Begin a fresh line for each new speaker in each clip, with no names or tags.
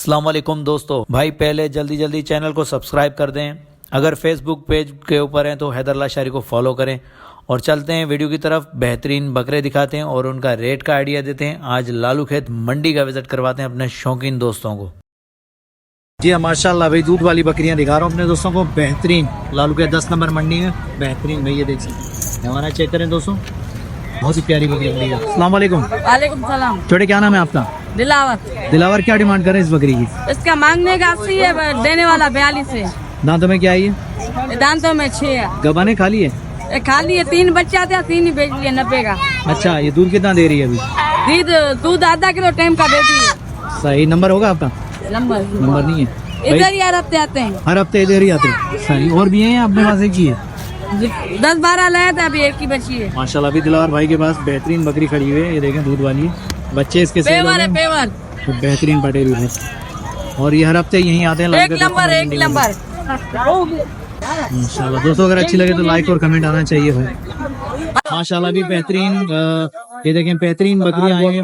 अस्सलाम वालेकुम दोस्तों, भाई पहले जल्दी चैनल को सब्सक्राइब कर दें। अगर फेसबुक पेज के ऊपर हैं तो हैदरल्ला शारी को फॉलो करें। और चलते हैं वीडियो की तरफ। बेहतरीन बकरे दिखाते हैं और उनका रेट का आइडिया देते हैं। आज लालू खेत मंडी का विजिट करवाते हैं अपने शौकीन दोस्तों को। जी हाँ, माशाल्लाह भाई दूध वाली बकरियां दिखा रहा हूँ अपने दोस्तों को। बेहतरीन लालू खेत 10 नंबर मंडी में बेहतरीन भैया देख सकते हैं। हमारा चेक करें दोस्तों, बहुत ही प्यारी बकरी है। अस्सलाम वालेकुम।
वालेकुम सलाम।
छोटे क्या नाम है आपका?
दिलावर।
दिलावर, क्या डिमांड कर रहे हैं इस बकरी की?
इसका मांगने का 80 है, देने वाला 42 है।
दांतों में क्या है ये?
दांतों में 6 है।
गबाने खाली है?
खाली है, 3 बच्चा थे, 3 ही बेच लिए 90 का।
अच्छा, ये दूध कितना दे रही है अभी?
दूध आधा किलो टाइम का देती है।
सही। नंबर होगा आपका?
नंबर
नहीं है।
इधर ही हर हफ्ते आते हैं।
हर हफ्ते इधर ही आते हैं। सही। और भी हैं अपने पास? एक ही है?
10-12 लाए थे, अभी एक ही बची है।
माशाल्लाह, अभी दिलावर भाई के पास बेहतरीन बकरी खड़ी हुई है। ये देखें, दूध वाली है। बच्चे इसके
पेवर है, पेवर।
तो बेहतरीन पटेल है। और ये हर हफ्ते यहीं आते हैं।
एक नंबर।
माशाल्लाह दोस्तों, अगर अच्छी लगे तो लाइक और कमेंट आना चाहिए भाई। माशाल्लाह भी बेहतरीन, ये देखें बेहतरीन बकरियां आई हैं।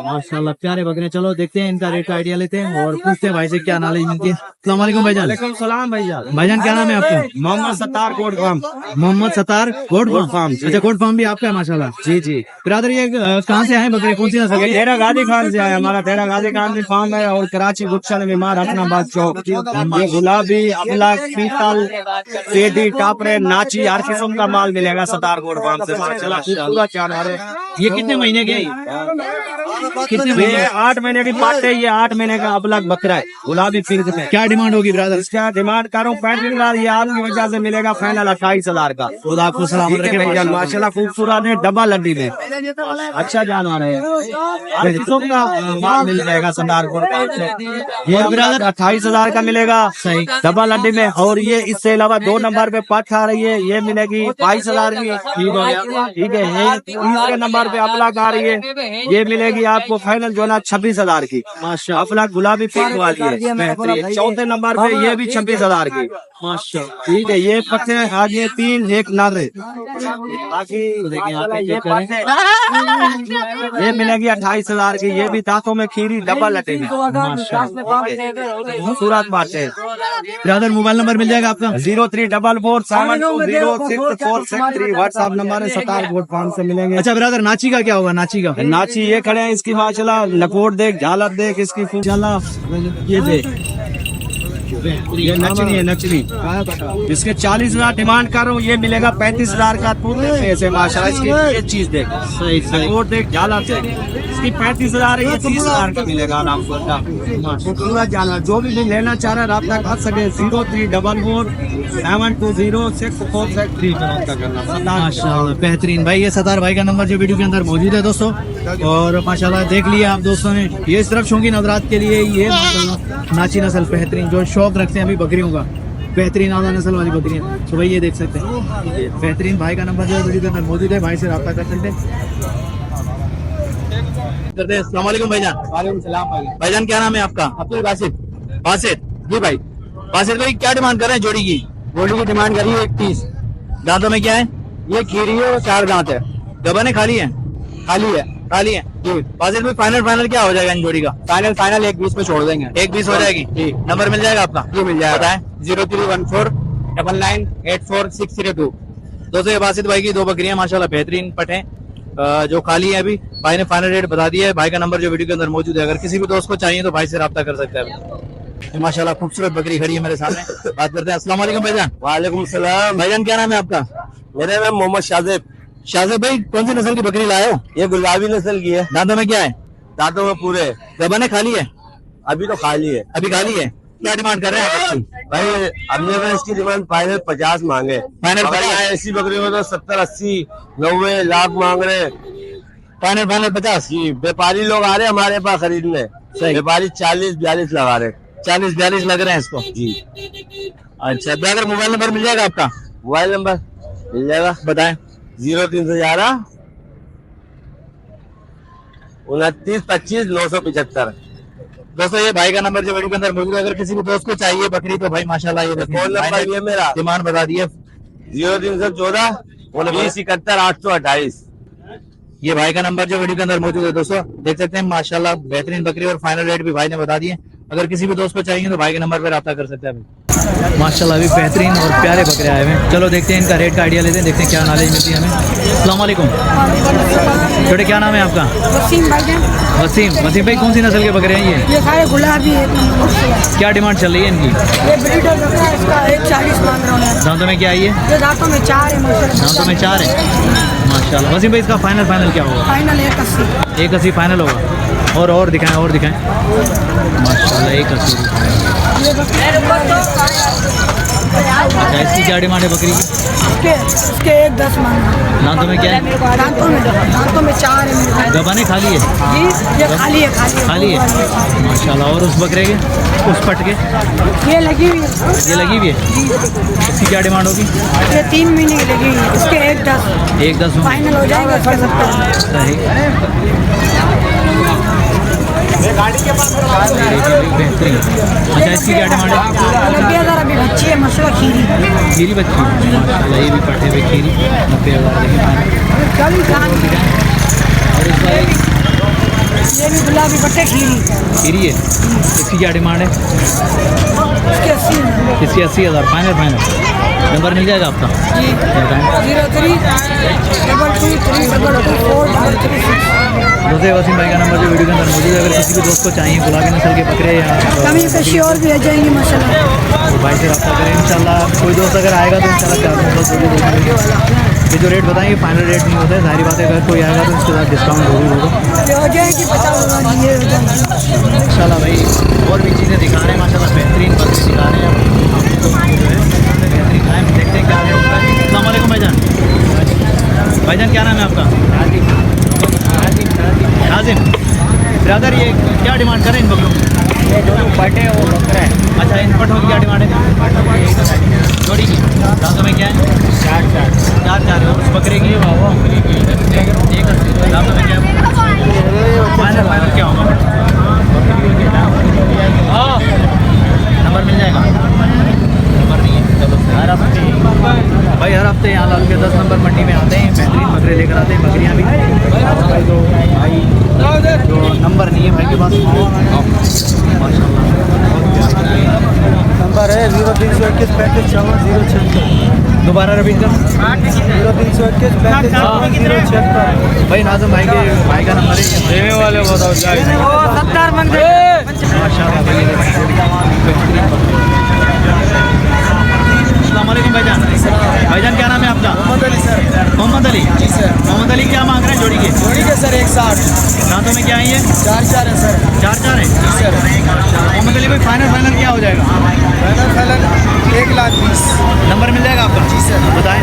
माशाल्लाह प्यारे बकरे। चलो देखते हैं, इनका रेट का आइडिया लेते हैं और पूछते हैं भाई से क्या नॉलेज मिलती है। अस्सलाम वालेकुम भाईजान।
वालेकुम सलाम भाईजान।
भाईजान क्या नाम है आपका?
मोहम्मद सत्तार कोट फार्म।
मोहम्मद सत्तार कोट फार्म।
जी।
अच्छा, कोट फार्म भी आपका है माशाल्लाह।
जी जी।
ब्रदर, ये कहाँ से आए बकरे? कौन सी नस्ल के?
तेरा गाजी खान से आया। हमारा तेरा गाजी खान से फार्म है और कराची गुलशन बीमार अपनाबाद चौक। ये गुलाबी, अमला, पीतल, पेटी, टापरे, नाची हर किस्म का माल मिलेगा सत्तार कोट फार्म से। पूरा जानवर है।
ये कितने महीने के? कितने महीने?
ये 8 महीने की पाट है। ये 8 महीने का अबलग बकरा है, गुलाबी पिंक में।
क्या डिमांड होगी ब्रदर?
इसका डिमांड करूँ 35,000। ये आपकी वजह से मिलेगा फाइनल 28,000 का।
खुदा आपको सलामत रखे
भैया, माशाल्लाह खूबसूरत है, डबल हड्डी में अच्छा जानवर है। हर किस्म का माल मिल जाएगा सरदार को। ये ब्रदर 28,000 का मिलेगा
सही।
डबल हड्डी में। और ये इससे अलावा 2 नंबर पे पाठ आ रही है, ये मिलेगी 22,000 की। ठीक है। ये तीसरे नंबर पे अफलाक आ रही है, ये मिलेगी आपको फाइनल जो ना 26,000 की।
माशा
अफलाक गुलाबी पिंक वाली है बेहतरीन। चौथे नंबर पे ये भी 26,000 की।
माशा।
ठीक है। ये पक्के आज ये 3 एक नर है। बाकी ये मिलेगी 28,000 की। ये भी दांतों में खीरी डबल लटे में खूबसूरत बात है।
ब्रदर, मोबाइल नंबर मिल जाएगा आपका?
0344720646 व्हाट्सएप नंबर है। सतार गोट फार्म से मिलेंगे।
अच्छा ब्रदर, नाची का क्या होगा? नाची का?
नाची ये खड़े हैं, इसकी माशाल्लाह लकोट देख, झालर देख, इसकी ये देख, ये नचनी है, नचनी। इसके 40,000 डिमांड कर रहा हूँ, ये मिलेगा 35,000 का। पूरे पैसे माशाल्लाह। इसकी ये चीज देख, लकोट देख, झालर देख, इसकी 35,000 है। ये 30,000 का मिलेगा आराम से। पूरा जानवर जो भी लेना चाह रहा है राब्ता कर सके। 0344720646
माशाल्लाह बेहतरीन भाई। ये सतार भाई का नंबर जो वीडियो के अंदर मौजूद है दोस्तों। और माशाल्लाह देख लिया आप दोस्तों ने, ये सिर्फ शौकीन हज़रात के लिए ये माशाल्लाह नाची नस्ल बेहतरीन, जो शौक रखते हैं अभी बकरियों का, बेहतरीन आला नस्ल वाली बकरियां। तो भाई ये देख सकते हैं, बेहतरीन भाई का नंबर जो है वीडियो के अंदर मौजूद है। भाई से रब्ता कर सकते हैं। अस्सलाम वालेकुम भाईजान।
वालेकुम सलाम भाई।
भाईजान क्या नाम है आपका?
अब्दुल बासित।
बासित
जी भाई।
बासित भाई, क्या डिमांड कर रहे हैं जोड़ी की?
गोल्डी की डिमांड करी है 31।
दांतों में क्या है?
ये खीरी है और 4 दांत है।
गबाने खाली है?
खाली है
खाली है।
जी।
बासित भाई फाइनल क्या हो जाएगा इन जोड़ी का?
फाइनल 1:20 में छोड़ देंगे।
1:20 हो जाएगी।
जी।
नंबर मिल जाएगा आपका?
ये मिल जाएगा।
बताएं।
03149984
दोस्तों, ये बासित भाई की 2 बकरियां माशाल्लाह बेहतरीन पटे जो खाली है अभी। भाई ने फाइनल रेट बता दिया है। भाई का नंबर जो वीडियो के अंदर मौजूद है, अगर किसी भी दोस्त को चाहिए तो भाई से रब्ता कर सकते हैं। माशाल्लाह खूबसूरत बकरी खड़ी है मेरे सामने। बात करते हैं। अस्सलाम वालेकुम भाईजान।
वालेकुम सलाम।
भाईजान क्या नाम है आपका?
मेरा नाम मोहम्मद शाहजेब।
शाहजेब भाई, कौन सी नस्ल की बकरी लाए हो?
ये गुलाबी नस्ल की है।
दांतों में क्या है?
दांतों में पूरे।
गबाने खाली है?
अभी तो खाली है।
अभी खाली है। क्या डिमांड कर रहे हैं आप?
भाई हमने तो इसकी डिमांड फाइनल 50 मांगे।
फाइनल
मगर
50?
यहाँ ऐसी बकरियों में तो 70, 80, 90 लाख मांग रहे हैं।
फाइनल 50?
जी। व्यापारी लोग आ रहे हैं हमारे पास खरीदने।
सही।
व्यापारी 40-42 लगा रहे।
40-42 लग रहे हैं इसको
जी।
अच्छा ब्रदर, मोबाइल नंबर मिल जाएगा आपका?
मोबाइल नंबर मिल जाएगा।
बताएं।
0311 29 25 975।
दोस्तों, ये भाई का नंबर जो वीडियो के अंदर मौजूद है, अगर किसी भी दोस्त को चाहिए बकरी तो भाई माशाल्लाह ये
फोन नंबर ये मेरा
डिमांड बता दिए।
0314 20 71 828।
ये भाई का नंबर जो वीडियो के अंदर मौजूद है दोस्तों, देख सकते हैं माशाल्लाह बेहतरीन बकरी और फाइनल रेट भी भाई ने बता दिए। अगर किसी भी दोस्त को चाहिए तो भाई के नंबर पर रब्ता कर सकते हैं। माशाल्लाह अभी बेहतरीन और प्यारे बकरे आए हुए हैं। चलो देखते हैं इनका रेट का आइडिया लेते हैं, देखते हैं क्या नॉलेज मिलती है हमें। अस्सलाम वालेकुम छोटे, क्या नाम है आपका?
वसीम भाई।
वसीम भाई कौन सी नस्ल के बकरे हैं ये?
सारे गुलाबी है।
क्या डिमांड चल रही है इनकी?
ये ब्रीडर बकरा है, इसका 140 मांग रहा हूँ।
दांतों में क्या है ये?
दांतों में 4 है माशाल्लाह।
दांतों में 4 है माशाल्लाह। वसीम भाई इसका फाइनल क्या होगा?
फाइनल 180।
180 फाइनल होगा। और दिखाएं माशाल्लाह 180। अच्छा इसकी क्या डिमांड है बकरी की?
इसके 110 मांग रहा हूँ।
दांतों में क्या है?
दांतों में 4 है।
गबाने खाली है?
ये खाली है।
खाली है माशाल्लाह। और उस बकरे के, उस पट के?
ये लगी हुई है।
ये लगी हुई है। इसकी क्या डिमांड होगी?
ये 3 महीने की लगी हुई है। इसके 110 फाइनल हो जाएगा इसका 70।
सही बेहतरीन। अच्छा इसकी क्या डिमांड है?
90,000 अभी बच्ची है मसला
खीरी बच्ची माशाल्लाह, ये भी पटे हुए खीरी 90,000। और इसका
ये भी गुलाबी पट्टे
खीरी है। इसकी क्या डिमांड है? इसकी 80,000 फाइनल। नंबर मिल जाएगा आपका?
जी 03 223 224
दूसरे वसीम भाई का नंबर जो वीडियो के अंदर मौजूद है। अगर किसी भी दोस्त को चाहिए गुलाबी नस्ल के बकरे या
कमी पेशी और भी आ जाएंगी माशाल्लाह।
तो भाई से रब्ता करें इंशाल्लाह। कोई दोस्त अगर आएगा तो इंशाल्लाह ये जो रेट बताएं ये फाइनल रेट नहीं होता है। सारी बात है, अगर कोई आएगा तो उसके साथ डिस्काउंट जरूर होगा।
हो जाएगी 50,000 ये हो जाएगी
माशाल्लाह भाई। और भी चीज़ें दिखा रहे हैं माशाल्लाह, बेहतरीन बकरे दिखा रहे हैं। बेहतरीन टाइम देखते हैं क्या रेट होता है। अस्सलाम वालेकुम भाईजान क्या नाम है आपका? नाजिम। ब्रदर ये क्या डिमांड करें इन बकरों की?
ये जो पटे वो बकरा है।
अच्छा इन पटों की क्या डिमांड है? जोड़ी की दांतों में क्या है? 4 है। और उस बकरे की 180 दांतों में क्या है? फाइनल क्या होगा? नंबर मिल जाएगा? नंबर नहीं है। चलो भाई हर हफ्ते यहाँ लालू के 10 नंबर मंडी में आते हैं, बेहतरीन बकरे लेकर आते हैं, बकरियाँ भी। भाई जो नंबर नहीं है भाई के पास माशाल्लाह।
नंबर है 0321 35 54 076।
दोबारा रिपीट कर।
0321 35 54 076।
भाई नाज़िम भाई का नंबर है।
देने वाले बताओ क्या है?
70 मंग
माशाल्लाह भाई बेहतरीन बकरे। अस्सलाम वालेकुम भाईजान क्या नाम है आपका?
मोहम्मद अली सर।
मोहम्मद अली
जी सर।
मोहम्मद अली क्या मांग रहे हैं जोड़ी के?
सर 160।
दांतों में क्या है ये?
4 है सर।
4 है
जी सर।
मोहम्मद अली भाई फाइनल क्या हो जाएगा?
फाइनल 1,20,000।
नंबर मिल जाएगा आपका?
जी सर।
बताएं।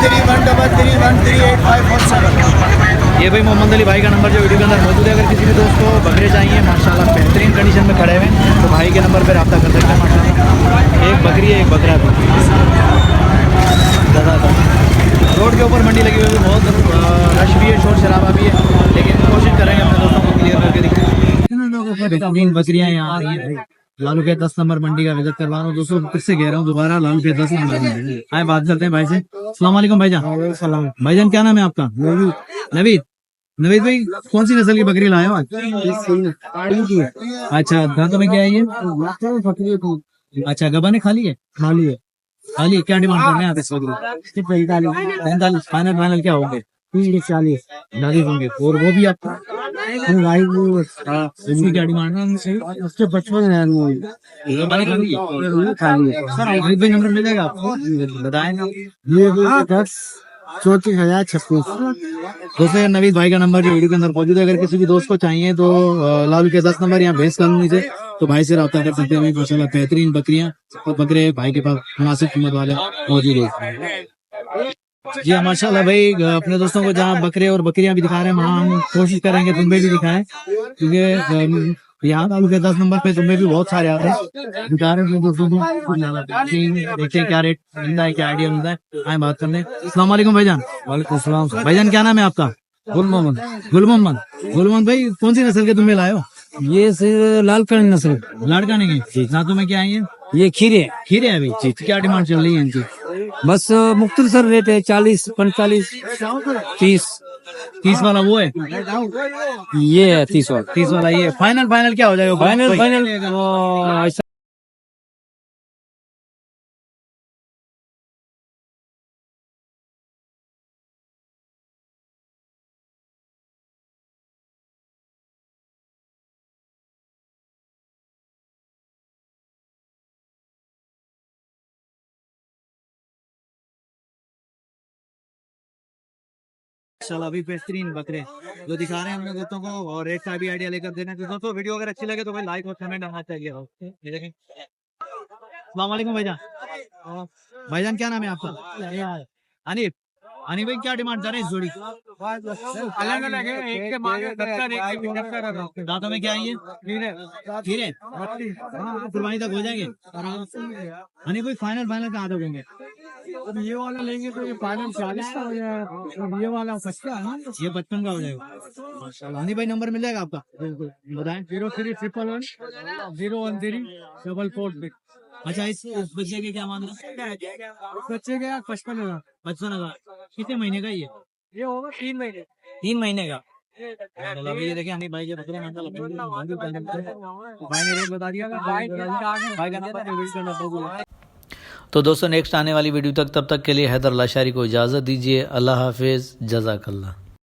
0313138547।
ये भाई मोहम्मद अली भाई का नंबर जो वीडियो के अंदर मौजूद है। अगर किसी भी दोस्त को बकरे चाहिए माशाल्लाह बेहतरीन कंडीशन में खड़े हुए हैं तो भाई के नंबर पर रब्ता कर सकते हैं माशाल्लाह। एक बकरी है, एक बकरा रोड के ऊपर मंडी लगी हुई है, बहुत रश भी है, शोर शराबा भी है, लेकिन कोशिश करेंगे अपने दोस्तों को क्लियर करके दिखाएं। बेहतरीन बकरियाँ यहाँ आ रही हैं। लालू के 10 नंबर मंडी का विजिट करवा रहा हूँ दोस्तों, फिर से कह रहा हूँ दोबारा लालू के 10 नंबर। आए बात करते हैं भाई से। अस्सलाम वालेकुम भाईजान। भाईजान क्या नाम है आपका? नवीद भाई कौन सी नस्ल की बकरी लाए हो आज? अच्छा दांतों में क्या है ये? अच्छा गबाने खाली है? खाली क्या डिमांड कर रहे हैं आप इस वक्त? 45 फाइनल क्या होंगे? 40 होंगे। और वो भी आपका इसकी क्या डिमांड है?
उसके 55 है।
भाई नंबर मिल जाएगा आपको? बताएं ना।
ये 34,056।
दोस्तों नवीद भाई का नंबर जो वीडियो के अंदर मौजूद है। अगर किसी भी दोस्त को चाहिए तो लालू के 10 नंबर यहाँ भेज कॉलोनी से तो भाई से रब्ता कर सकते हैं। माशाल्लाह बेहतरीन बकरियां और बकरे भाई के पास मुनासिब कीमत वाले मौजूद है। जी हाँ माशाल्लाह भाई अपने दोस्तों को जहाँ बकरे और बकरियां भी दिखा रहे हैं वहाँ हम कोशिश करेंगे तुम्हें भी दिखाएं, क्योंकि यहाँ लालू के 10 नंबर पे तुम्हें भी बहुत सारे आते हैं। दिखा रहे हैं दोस्तों को, देखते हैं क्या रेट मिलता है, क्या आइडिया मिलता है। आए बात करने। अस्सलाम वालेकुम भाईजान।
वालेकुम सलाम।
भाईजान क्या नाम है आपका? गुल मोहम्मद भाई कौन सी नस्ल के तुम्हें लाए हो?
ये लालकड़ी नस्ल।
लाड़काने के दांतों में क्या है
ये खीरे
है अभी? क्या डिमांड चल रही है इनकी?
बस मुख्तलिफ सर रेट है 40, 45, 30। 30 वाला वो है,
ये है 30 वाला।
30 वाला ये फाइनल क्या हो जाएगा?
फाइनल
चलो अभी बेहतरीन बकरे जो दिखा रहे हैं हम लोग दोस्तों को, और रेट का भी आइडिया लेकर देना। तो दोस्तों वीडियो अगर अच्छी लगे तो भाई लाइक और कमेंट आना चाहिए। ये देखें। अस्सलाम वालेकुम भाईजान। भाईजान क्या नाम है आपका? अनिफ। अनिफ भाई क्या डिमांड कर रहे हैं इस जोड़ी?
अलग अलग है, एक के मांगे 70, एक के 75।
दांतों में क्या है ये? खीरे। हाँ, कुर्बानी तक हो जाएंगे। अनिफ भाई फाइनल कहाँ तक होंगे?
अब ये वाला लेंगे तो ये फाइनल 40 का हो जाएगा, और ये वाला 50 है ना।
ये 55 का हो जाएगा। माशाल्लाह। अनिफ भाई नंबर मिल जाएगा आपका? बताएं।
0311 013 446।
अच्छा इस बच्चे के क्या मान रहे हैं?
बच्चे का 55,000।
55,000। कितने महीने का ये?
ये होगा 3 महीने।
3 महीने का। अभी ये देखिए अनिफ भाई के बकरे भाई ने रेट बता दिया। भाई का नंबर।
तो दोस्तों नेक्स्ट आने वाली वीडियो तक, तब तक के लिए हैदर लाशारी को इजाज़त दीजिए। अल्लाह हाफिज़, जज़ाकल्लाह।